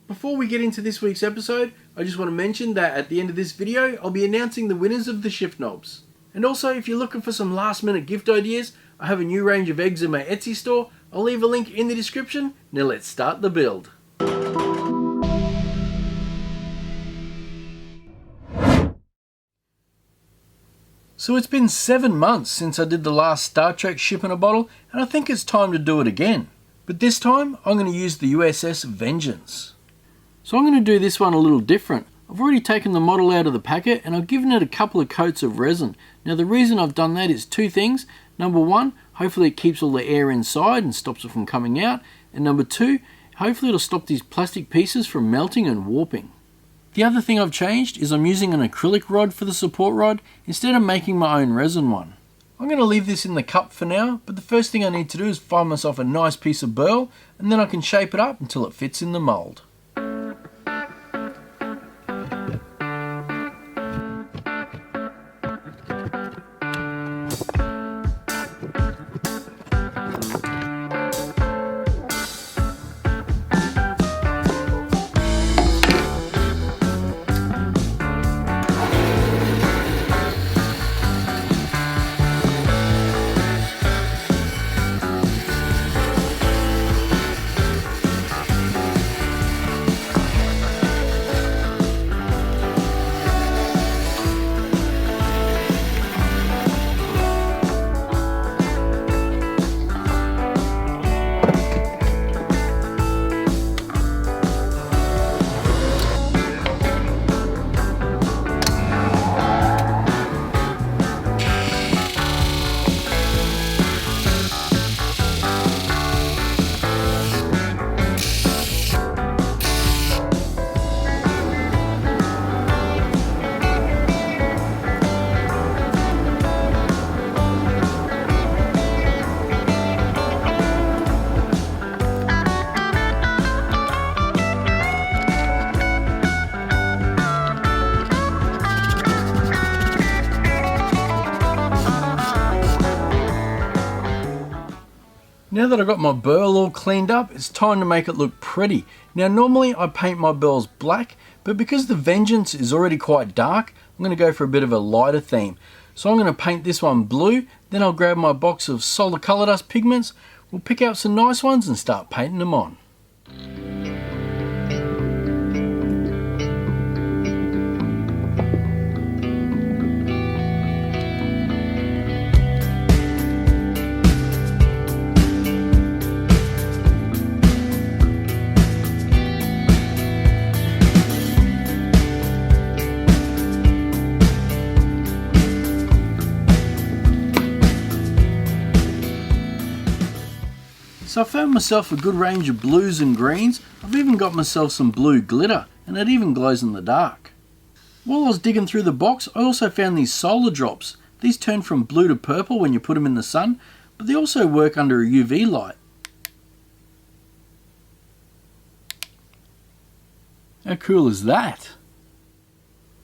Before we get into this week's episode, I just want to mention that at the end of this video, I'll be announcing the winners of the shift knobs. And also, if you're looking for some last minute gift ideas, I have a new range of eggs in my Etsy store. I'll leave a link in the description. Now let's start the build. So it's been 7 months since I did the last Star Trek ship in a bottle, and I think it's time to do it again. But this time, I'm going to use the USS Vengeance. So I'm going to do this one a little different. I've already taken the model out of the packet and I've given it a couple of coats of resin. Now the reason I've done that is two things. Number one, hopefully it keeps all the air inside and stops it from coming out. And number two, hopefully it'll stop these plastic pieces from melting and warping. The other thing I've changed is I'm using an acrylic rod for the support rod instead of making my own resin one. I'm going to leave this in the cup for now, but the first thing I need to do is find myself a nice piece of Burl, and then I can shape it up until it fits in the mould. Now that I've got my Burl all cleaned up, it's time to make it look pretty. Now normally I paint my Burls black, but because the Vengeance is already quite dark, I'm going to go for a bit of a lighter theme. So I'm going to paint this one blue, then I'll grab my box of Solar Colour Dust pigments, we'll pick out some nice ones and start painting them on. So I found myself a good range of blues and greens. I've even got myself some blue glitter, and it even glows in the dark. While I was digging through the box, I also found these solar drops. These turn from blue to purple when you put them in the sun, but they also work under a UV light. How cool is that?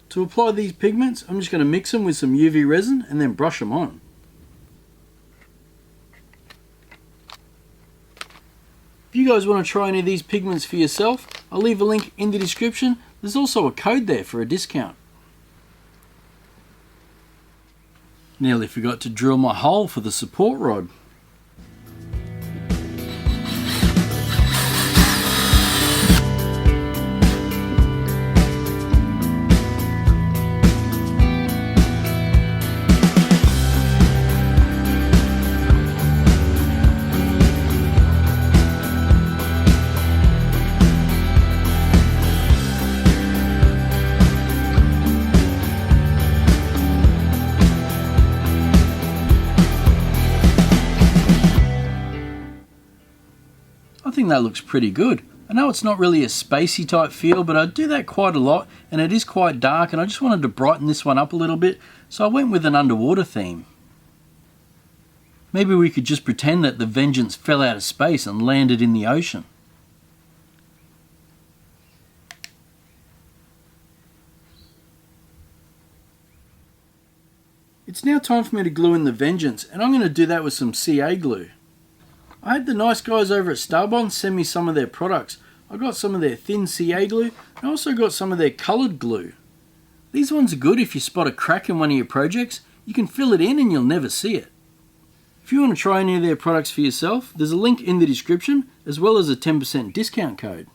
To apply these pigments, I'm just going to mix them with some UV resin and then brush them on. If you guys want to try any of these pigments for yourself, I'll leave a link in the description. There's also a code there for a discount. Nearly forgot to drill my hole for the support rod. I think that looks pretty good. I know it's not really a spacey type feel, but I do that quite a lot and it is quite dark, and I just wanted to brighten this one up a little bit, so I went with an underwater theme. Maybe we could just pretend that the Vengeance fell out of space and landed in the ocean. It's now time for me to glue in the Vengeance, and I'm going to do that with some CA glue. I had the nice guys over at Starbond send me some of their products. I got some of their thin CA glue, and I also got some of their coloured glue. These ones are good if you spot a crack in one of your projects. You can fill it in and you'll never see it. If you want to try any of their products for yourself, there's a link in the description as well as a 10% discount code.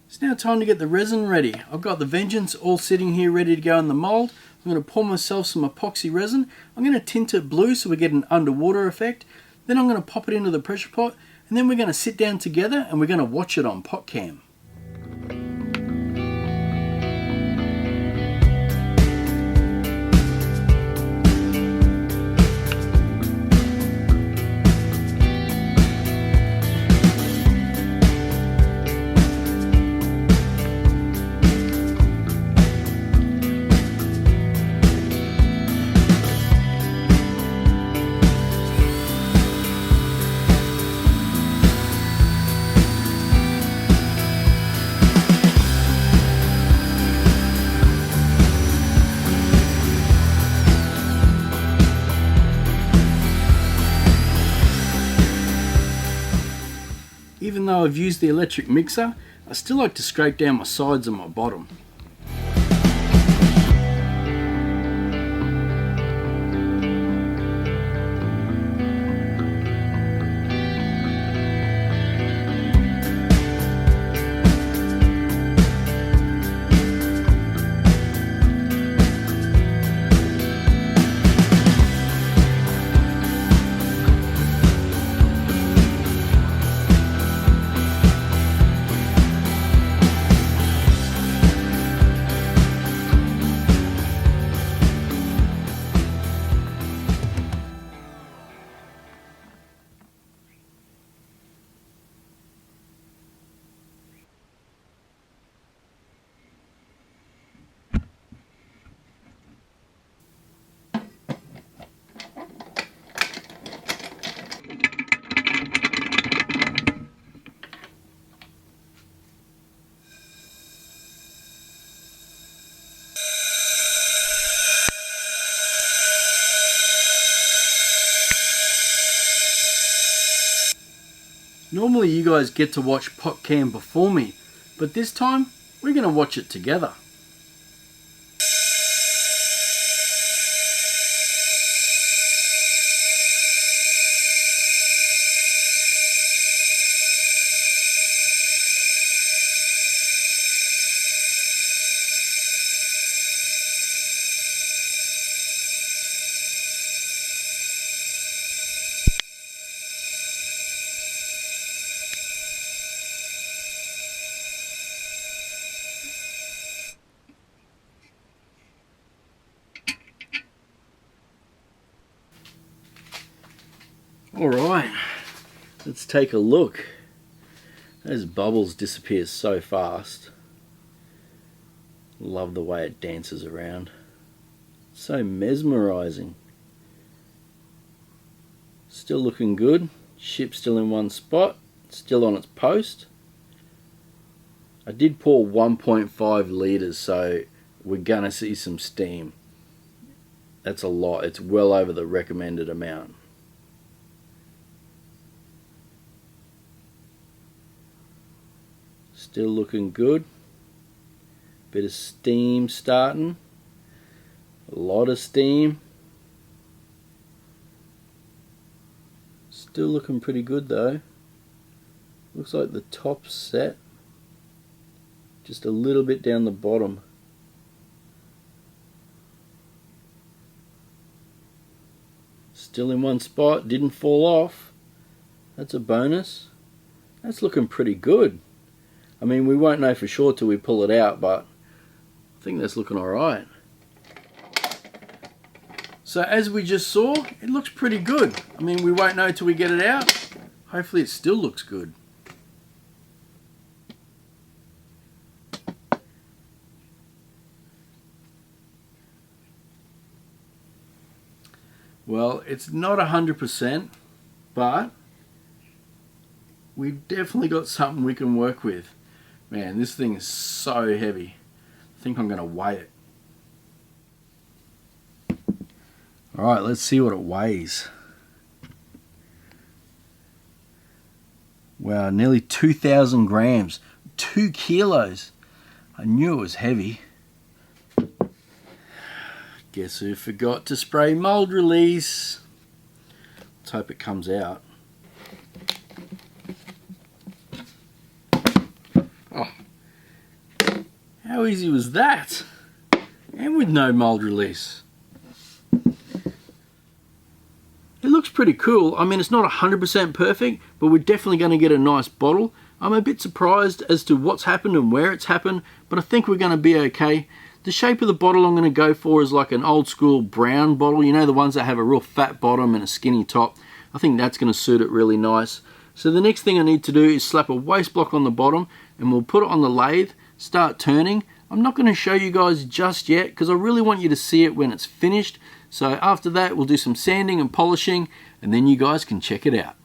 It's now time to get the resin ready. I've got the Vengeance all sitting here ready to go in the mould. I'm going to pour myself some epoxy resin. I'm going to tint it blue so we get an underwater effect. Then I'm going to pop it into the pressure pot, and then we're going to sit down together and we're going to watch it on Potcam. Even though I've used the electric mixer, I still like to scrape down my sides and my bottom. Normally you guys get to watch Potcam before me, but this time we're going to watch it together. Alright, let's take a look. Those bubbles disappear so fast. Love the way it dances around. So mesmerizing. Still looking good. Ship still in one spot. Still on its post. I did pour 1.5 litres, so we're gonna see some steam. That's a lot. It's well over the recommended amount. Still looking good. Bit of steam starting. A lot of steam. Still looking pretty good though. Looks like the top's set. Just a little bit down the bottom. Still in one spot, didn't fall off. That's a bonus. That's looking pretty good. I mean, we won't know for sure till we pull it out, but I think that's looking alright. So as we just saw, it looks pretty good. I mean, we won't know till we get it out. Hopefully it still looks good. Well, it's not 100%, but we've definitely got something we can work with. Man, this thing is so heavy. I think I'm going to weigh it. Alright, let's see what it weighs. Wow, nearly 2,000 grams. 2 kilos. I knew it was heavy. Guess who forgot to spray mold release? Let's hope it comes out. Oh, how easy was that? And with no mold release. It looks pretty cool. I mean, it's not 100% perfect, but we're definitely going to get a nice bottle. I'm a bit surprised as to what's happened and where it's happened, but I think we're going to be okay. The shape of the bottle I'm going to go for is like an old school brown bottle. You know, the ones that have a real fat bottom and a skinny top. I think that's going to suit it really nice. So the next thing I need to do is slap a waste block on the bottom, and we'll put it on the lathe, start turning. I'm not going to show you guys just yet because I really want you to see it when it's finished. So after that, we'll do some sanding and polishing, and then you guys can check it out.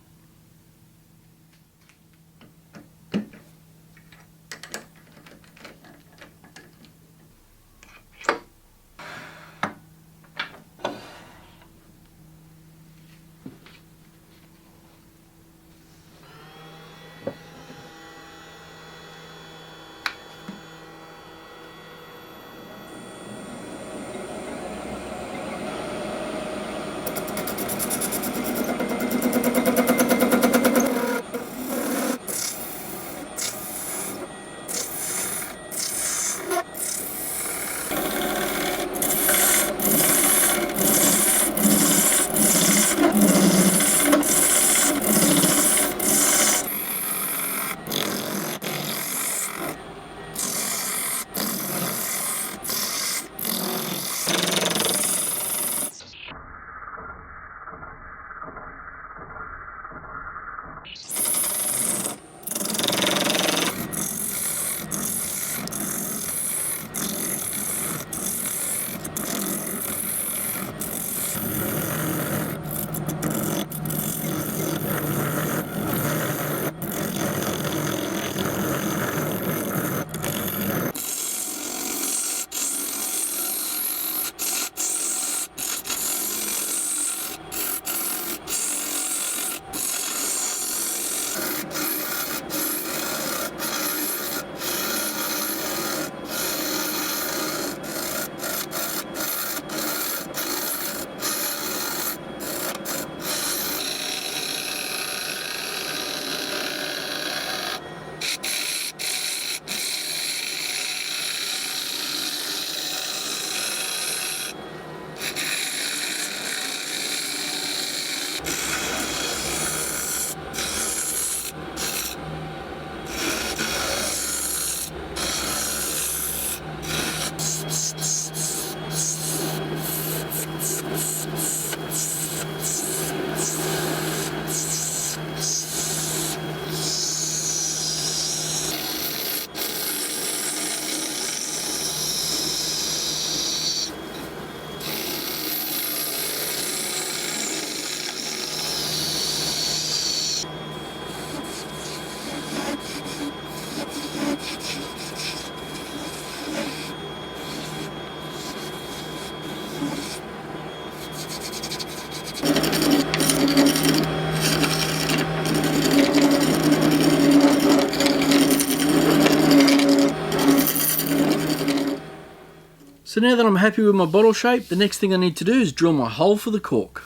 So now that I'm happy with my bottle shape, the next thing I need to do is drill my hole for the cork.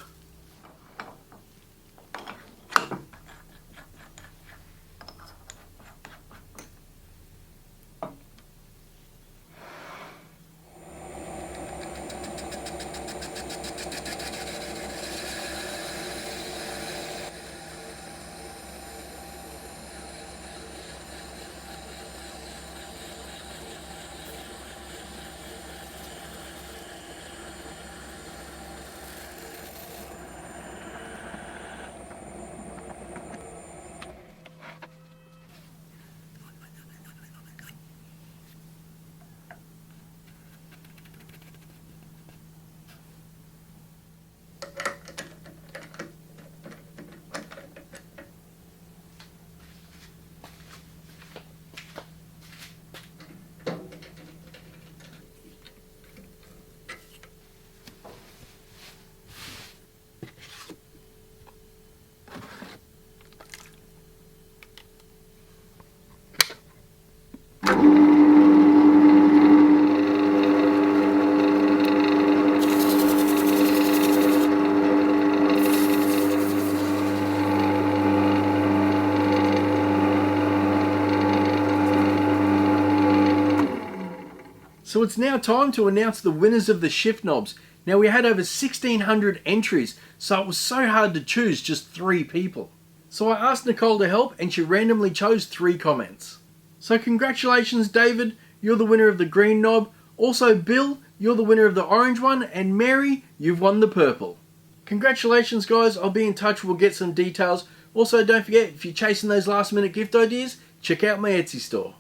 So it's now time to announce the winners of the shift knobs. Now we had over 1,600 entries, so it was so hard to choose just 3 people. So I asked Nicole to help and she randomly chose 3 comments. So congratulations David, you're the winner of the green knob. Also Bill, you're the winner of the orange one, and Mary, you've won the purple. Congratulations guys, I'll be in touch, we'll get some details. Also don't forget, if you're chasing those last minute gift ideas, check out my Etsy store.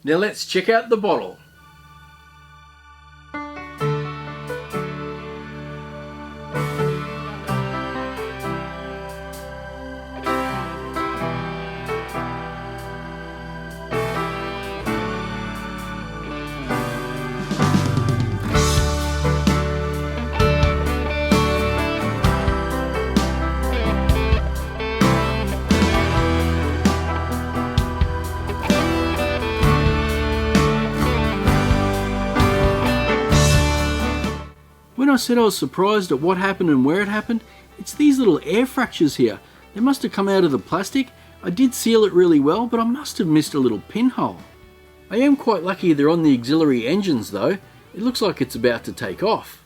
Now let's check out the bottle. When I said I was surprised at what happened and where it happened, it's these little air fractures here. They must have come out of the plastic. I did seal it really well, but I must have missed a little pinhole. I am quite lucky they're on the auxiliary engines though. It looks like it's about to take off.